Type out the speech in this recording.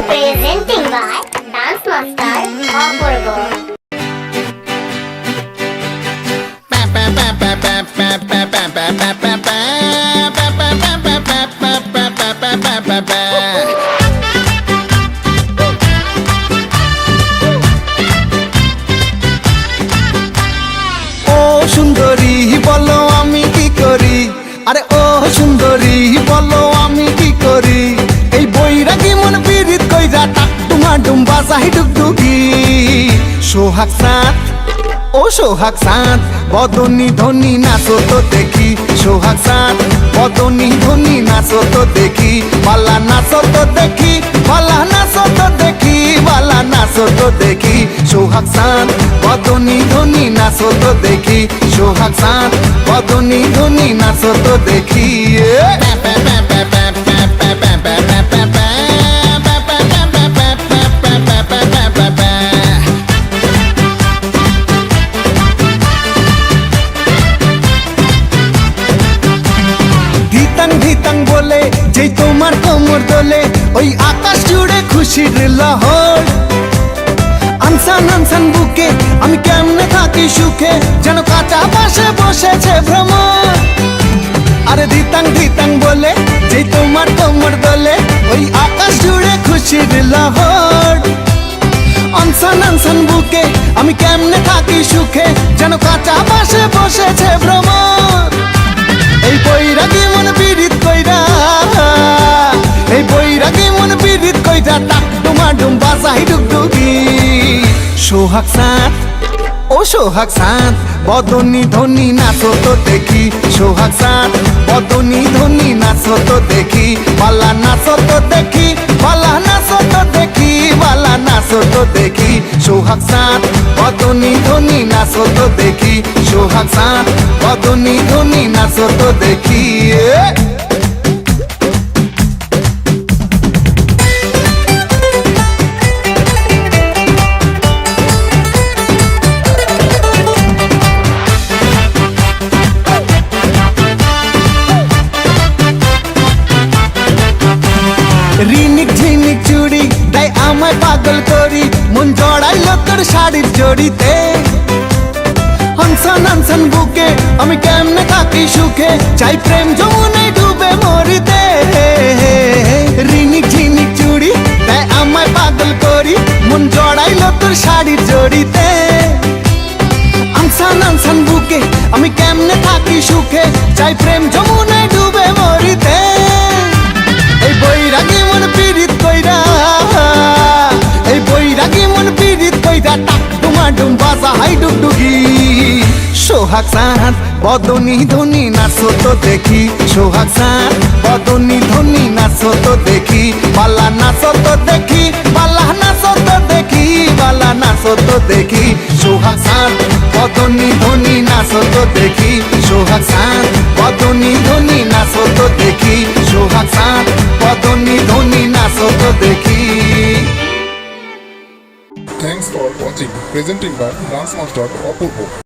Presenting by Dance Master Apurvo. ও সুন্দরী বলো আমি কি করি, আরে ও সুন্দরী বলো আমি কি করি, এই বৈরাগী মন পীড়িত কইরা টাক টুমা ডুম বাজাই ডুগডুগি। সোহাগ সাঁত ও সোহাগ সাঁত বদনী ধনী নাচো তো দেখি, সোহাগ সাঁত বদনী ধনী নাচো তো দেখি, বালা নাচো তো দেখি, বালা নাচো তো দেখি, বালা নাচো তো দেখি। সোহাগ সাঁত বদনী ধনী নাচো তো দেখি, সোহাগ সাঁত বদনী ধনী নাচো তো দেখি। ধিতাং বলে যেই তোমার কোমর দোলে, ওই আকাশ জুড়ে খুশির লহর। আনসান আনসান বুকে আমি কেমনে থাকি সুখে, যেন কাঁচা পাশে বসেছে ভ্রমর। আরে ধিতাং বলে যেই তোমার কোমর দোলে, ওই আকাশ জুড়ে খুশির লহর। আনসান আনসান বুকে আমি কেমনে থাকি সুখে, যেন কাঁচা পাশে বসেছে ভ্রমর। এই বৈরাগী মন পীড়িত কইরা, এই বৈরাগী মন পীড়িত কইরা টাক ডুমা ডুম বাজাই ডুগডুগি। সোহাগ সাঁত ও সোহাগ সাঁত বদনী ধনী নাচো তো দেখি, সোহাগ সাঁত বদনী ধনী নাচো তো দেখি, বালা নাচো তো দেখি, বালা নাচো তো দেখি, বালা নাচো তো দেখি। সোহাগ সাঁত বদনী ধনী নাচো তো দেখি, সোহাগ সাঁত বদনী ধনী নাচো তো দেখি। রিনিক ঝিনিক চুড়ি তাই আমায় পাগল করি, মন জড়াইল তোর শাড়ির জড়িতে। হানসান হানসান বুকে আমি কেমনে থাকি সুখে, চাই প্রেম যমুনায় ডুবে মরিতে। রিনিক ঝিনিক চুড়ি তাই আমায় পাগল করি, মন জড়াইল তোর শাড়ির জড়িতে। হানসান হানসান বুকে আমি কেমনে থাকি সুখে, চাই প্রেম যমুনায় ডুবে মরিতে। এই বৈরাগী মন পীড়িত কইরা, এই বৈরাগী মন পীড়িত কইরা টাক ডুমা ডুম বাজাই ডুগডুগি। সোহাগ সাঁত বদনী ধনী নাচো তো দেখি, সোহাগ সাঁত বদনী ধনী নাচো তো দেখি, বালা নাচো তো দেখি, বালা নাচো তো দেখি, বালা নাচো তো দেখি। সোহাগ সাঁত বদনী ধনী নাচো তো দেখি, সোহাগ সাঁত বদনী ধনী নাচো তো দেখি, সোহাগ সাঁত বদনী ধনী নাচো তো দেখি। Thanks for watching. Presenting by Dance Master Apurvo.